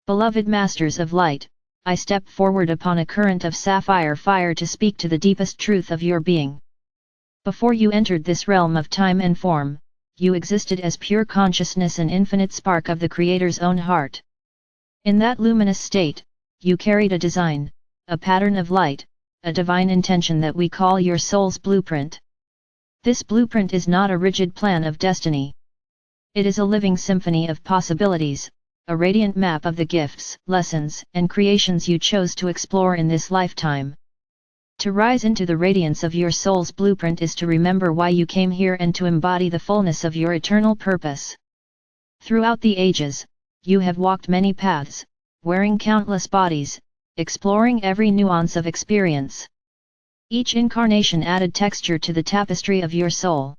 Beloved Masters of Light, I step forward upon a current of sapphire fire to speak to the deepest truth of your being. Before you entered this realm of time and form, you existed as pure consciousness and infinite spark of the Creator's own heart. In that luminous state, you carried a design, a pattern of light, a divine intention that we call your soul's blueprint. This blueprint is not a rigid plan of destiny. It is a living symphony of possibilities, a radiant map of the gifts, lessons, and creations you chose to explore in this lifetime. To rise into the radiance of your soul's blueprint is to remember why you came here and to embody the fullness of your eternal purpose. Throughout the ages, you have walked many paths, wearing countless bodies, exploring every nuance of experience. Each incarnation added texture to the tapestry of your soul.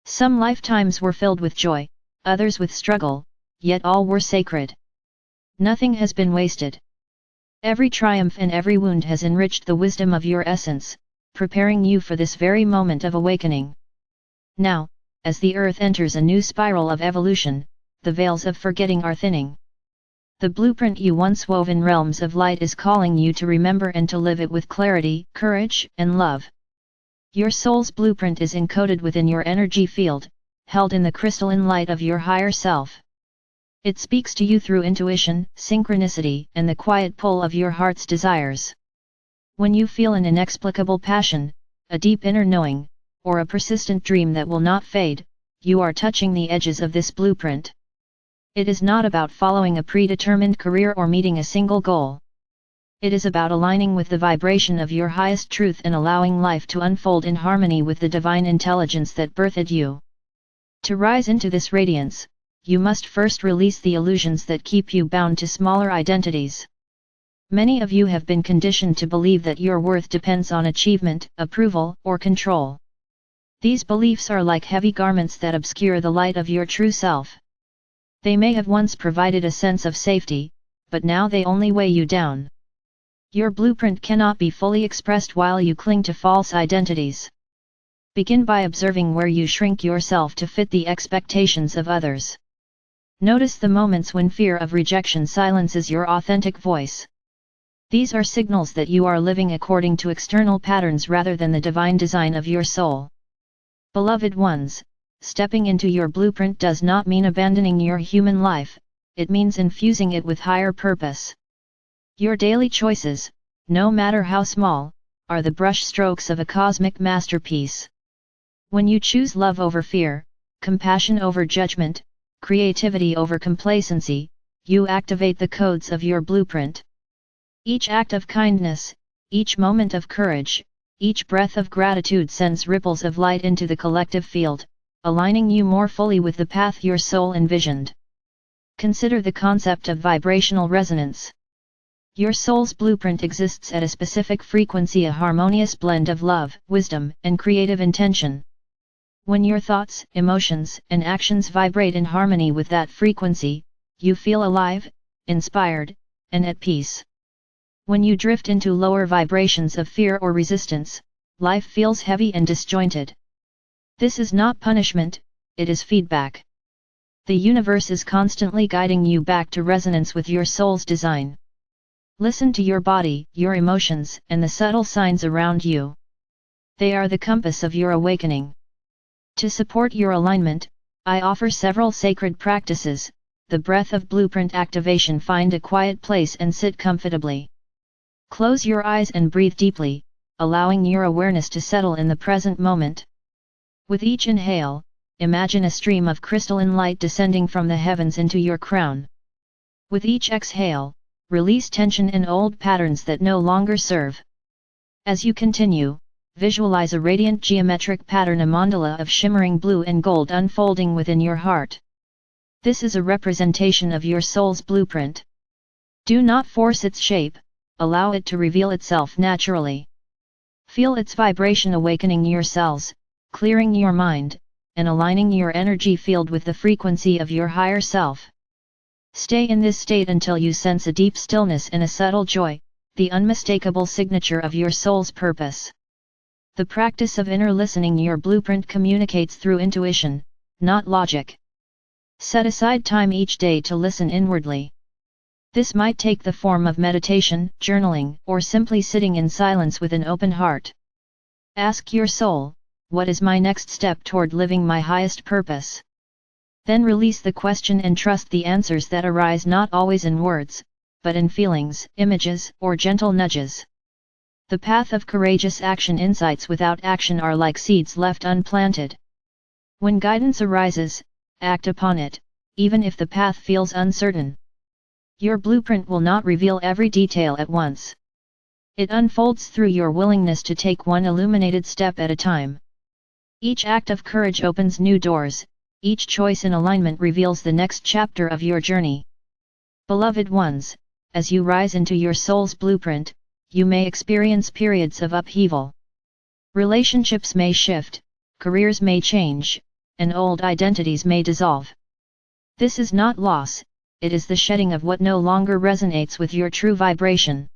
Some lifetimes were filled with joy, others with struggle, yet all were sacred. Nothing has been wasted. Every triumph and every wound has enriched the wisdom of your essence, preparing you for this very moment of awakening. Now, as the earth enters a new spiral of evolution, the veils of forgetting are thinning. The blueprint you once wove in realms of light is calling you to remember and to live it with clarity, courage, and love. Your soul's blueprint is encoded within your energy field, held in the crystalline light of your higher self. It speaks to you through intuition, synchronicity, and the quiet pull of your heart's desires. When you feel an inexplicable passion, a deep inner knowing, or a persistent dream that will not fade, you are touching the edges of this blueprint. It is not about following a predetermined career or meeting a single goal. It is about aligning with the vibration of your highest truth and allowing life to unfold in harmony with the divine intelligence that birthed you. To rise into this radiance, you must first release the illusions that keep you bound to smaller identities. Many of you have been conditioned to believe that your worth depends on achievement, approval, or control. These beliefs are like heavy garments that obscure the light of your true self. They may have once provided a sense of safety, but now they only weigh you down. Your blueprint cannot be fully expressed while you cling to false identities. Begin by observing where you shrink yourself to fit the expectations of others. Notice the moments when fear of rejection silences your authentic voice. These are signals that you are living according to external patterns rather than the divine design of your soul. Beloved ones, stepping into your blueprint does not mean abandoning your human life, it means infusing it with higher purpose. Your daily choices, no matter how small, are the brush strokes of a cosmic masterpiece. When you choose love over fear, compassion over judgment, creativity over complacency, you activate the codes of your blueprint. Each act of kindness, each moment of courage, each breath of gratitude sends ripples of light into the collective field, aligning you more fully with the path your soul envisioned. Consider the concept of vibrational resonance. Your soul's blueprint exists at a specific frequency, a harmonious blend of love, wisdom, and creative intention. When your thoughts, emotions, and actions vibrate in harmony with that frequency, you feel alive, inspired, and at peace. When you drift into lower vibrations of fear or resistance, life feels heavy and disjointed. This is not punishment, it is feedback. The universe is constantly guiding you back to resonance with your soul's design. Listen to your body, your emotions, and the subtle signs around you. They are the compass of your awakening. To support your alignment, I offer several sacred practices. The breath of blueprint activation. Find a quiet place and sit comfortably. Close your eyes and breathe deeply, allowing your awareness to settle in the present moment. With each inhale, imagine a stream of crystalline light descending from the heavens into your crown. With each exhale, release tension and old patterns that no longer serve. As you continue, visualize a radiant geometric pattern, a mandala of shimmering blue and gold unfolding within your heart. This is a representation of your soul's blueprint. Do not force its shape, allow it to reveal itself naturally. Feel its vibration awakening your cells, clearing your mind, and aligning your energy field with the frequency of your higher self. Stay in this state until you sense a deep stillness and a subtle joy, the unmistakable signature of your soul's purpose. The practice of inner listening. Your blueprint communicates through intuition, not logic. Set aside time each day to listen inwardly. This might take the form of meditation, journaling, or simply sitting in silence with an open heart. Ask your soul, what is my next step toward living my highest purpose? Then release the question and trust the answers that arise not always in words, but in feelings, images, or gentle nudges. The path of courageous action. Insights without action are like seeds left unplanted. When guidance arises, act upon it, even if the path feels uncertain. Your blueprint will not reveal every detail at once. It unfolds through your willingness to take one illuminated step at a time. Each act of courage opens new doors, each choice in alignment reveals the next chapter of your journey. Beloved ones, as you rise into your soul's blueprint, you may experience periods of upheaval. Relationships may shift, careers may change, and old identities may dissolve. This is not loss, it is the shedding of what no longer resonates with your true vibration.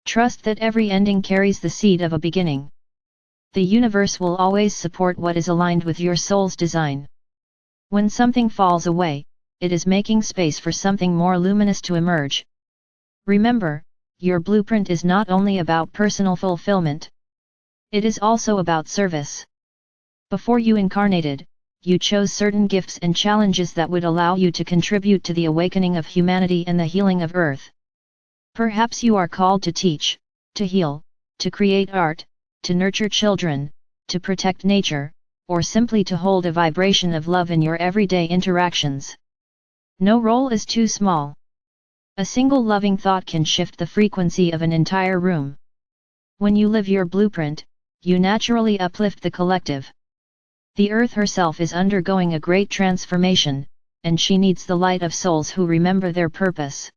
Trust that every ending carries the seed of a beginning. The universe will always support what is aligned with your soul's design. When something falls away, it is making space for something more luminous to emerge. Remember, your blueprint is not only about personal fulfillment. It is also about service. Before you incarnated, you chose certain gifts and challenges that would allow you to contribute to the awakening of humanity and the healing of Earth. Perhaps you are called to teach, to heal, to create art, to nurture children, to protect nature, or simply to hold a vibration of love in your everyday interactions. No role is too small. A single loving thought can shift the frequency of an entire room. When you live your blueprint, you naturally uplift the collective. The Earth herself is undergoing a great transformation, and she needs the light of souls who remember their purpose.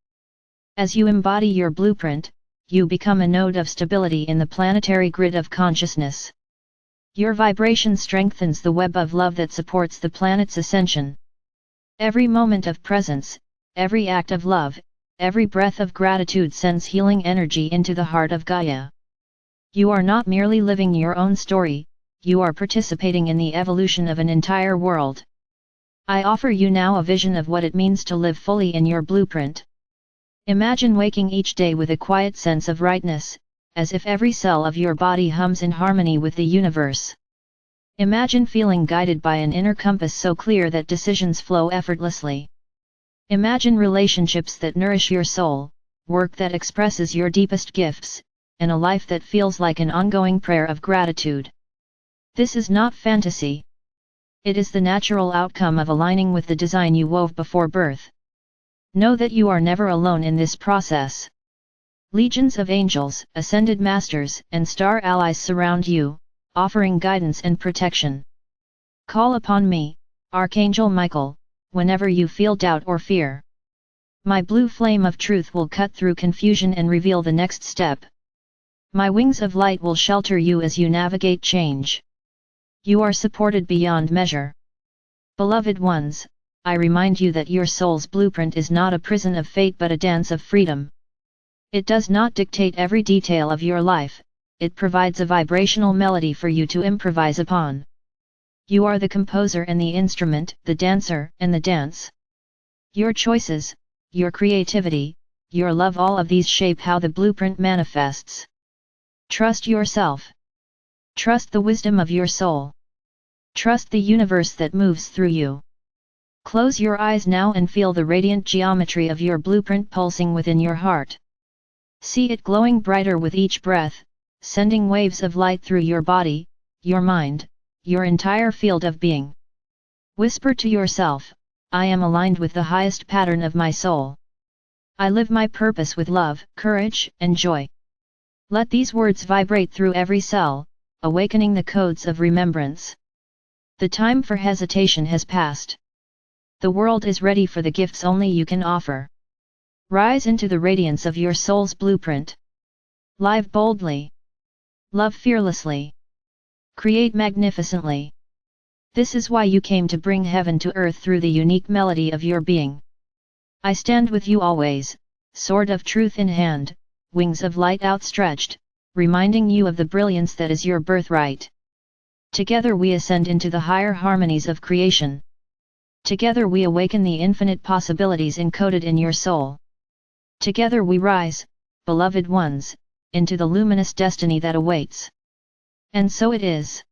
As you embody your blueprint, you become a node of stability in the planetary grid of consciousness. Your vibration strengthens the web of love that supports the planet's ascension. Every moment of presence, every act of love, every breath of gratitude sends healing energy into the heart of Gaia. You are not merely living your own story, you are participating in the evolution of an entire world. I offer you now a vision of what it means to live fully in your blueprint. Imagine waking each day with a quiet sense of rightness, as if every cell of your body hums in harmony with the universe. Imagine feeling guided by an inner compass so clear that decisions flow effortlessly. Imagine relationships that nourish your soul, work that expresses your deepest gifts, and a life that feels like an ongoing prayer of gratitude. This is not fantasy. It is the natural outcome of aligning with the design you wove before birth. Know that you are never alone in this process. Legions of angels, ascended masters, and star allies surround you, offering guidance and protection. Call upon me, Archangel Michael, whenever you feel doubt or fear. My blue flame of truth will cut through confusion and reveal the next step. My wings of light will shelter you as you navigate change. You are supported beyond measure. Beloved ones, I remind you that your soul's blueprint is not a prison of fate but a dance of freedom. It does not dictate every detail of your life, it provides a vibrational melody for you to improvise upon. You are the composer and the instrument, the dancer and the dance. Your choices, your creativity, your love, all of these shape how the blueprint manifests. Trust yourself. Trust the wisdom of your soul. Trust the universe that moves through you. Close your eyes now and feel the radiant geometry of your blueprint pulsing within your heart. See it glowing brighter with each breath, sending waves of light through your body, your mind, your entire field of being. Whisper to yourself, I am aligned with the highest pattern of my soul. I live my purpose with love, courage, and joy. Let these words vibrate through every cell, awakening the codes of remembrance. The time for hesitation has passed. The world is ready for the gifts only you can offer. Rise into the radiance of your soul's blueprint. Live boldly. Love fearlessly. Create magnificently. This is why you came to bring heaven to earth through the unique melody of your being. I stand with you always, sword of truth in hand, wings of light outstretched, reminding you of the brilliance that is your birthright. Together we ascend into the higher harmonies of creation. Together we awaken the infinite possibilities encoded in your soul. Together we rise, beloved ones, into the luminous destiny that awaits. And so it is.